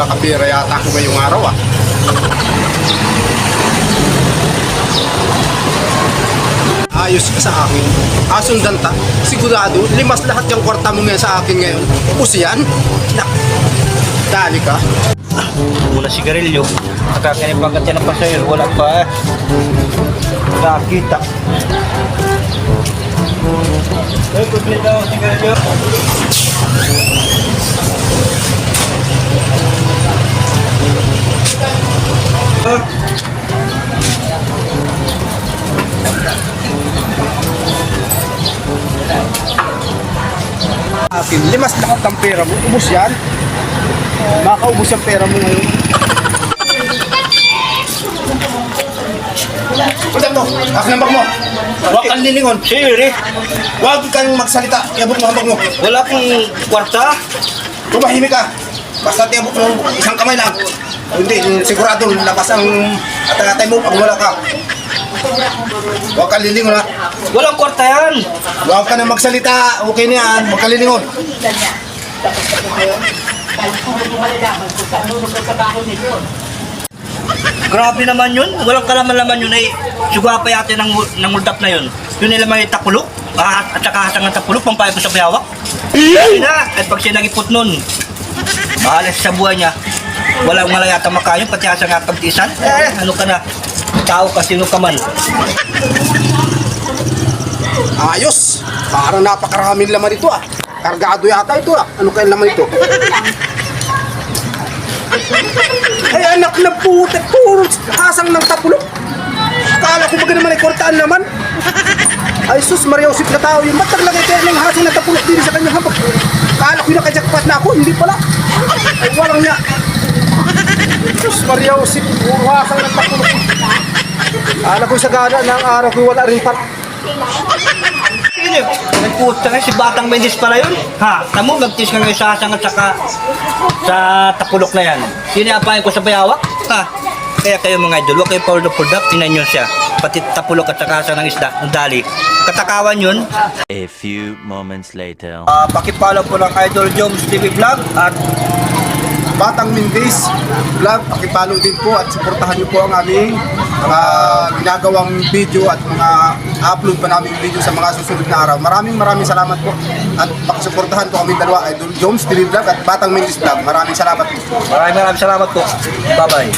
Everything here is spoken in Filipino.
Magkakapira yata ako ngayong araw ah. Ayos ka sa akin. Asundan ta. Sigurado, limas lahat yung kwarta mo ngayon sa akin ngayon. Ubus yan. Dali ka. Mula sigarilyo. Nakakinipagat yan ang pasayol. Wala pa eh. Nakakita. Ay, kumplita ako sigarilyo. Akin, limas lahat ng pera mo. Ubus yan. Makaubos yung pera mo ngayon. Pagkat mo, akin ang bag mo. Huwag kang lilingon. Siri, Huwag kang magsalita. Iabot mo ang bag mo. wala kang kwarta. Tumahimik ka. Basta iabot mo isang kamay lang. Hindi, sigurado labas ang atay-atay mo pag wala ka. Huwag kang lilingon ha. Walang kwarta yan. Huwag ka na magsalita. Okay na yan. Huwag kang lilingon. Grabe naman yun. Walang kalaman-laman yun ay sugapa yate ng muldap na yun. Yun nila may tapulok. At saka hasang ng tapulok, pampayo ko sa bayawak. Kasi na, at pag siya nagipot nun, mahalas sa buhay niya. Walang malayata makayo, pati hasang nga pagtisan. Ano ka na? Tao ka, sino ka man. Ayos. Parang napakaraming laman ito ah. Kargado yata ito ah. Ano kaya laman ito? Ay anak na putek. Puro asang ng tapulok. Akala ko baga naman ay kwartaan naman. Ay sus, Maria Josep na tao yun. Ba't naglagay kayo ng hasang ng tapulok din sa kanyang hambag? Akala ko yung nakajakpat na ako. Hindi pala. Ay walang niya. Sus, Maria Josep. Puro hasang ng tapulok. Akala ko sa gana ng araw ko wala rin par. Nagpusta nga si Batang Mendes pala yun. Ha, tamo, magtis ka ngayon sa hasang at saka sa tapulok na yan. Sinapain ko sa bayawak. Ha, kaya kayo mga idol, huwag kayo pulda-pulda, tinan nyo siya. Pati tapulok at saka hasang ng isda, ng dali. Katakawan yun. A few moments later. Pakipollow po ng Idol Joms TV Vlog at Batang Mendes Vlog, pakipollow din po at suportahan niyo po ang aming mga ginagawang video at mga upload pa namin video sa mga susunod na araw. Maraming salamat po at pakisuportahan po kami dalawa, Idol Joms TV Vlog at Batang Mendes Vlog. Maraming salamat po. maraming salamat po. Bye-bye.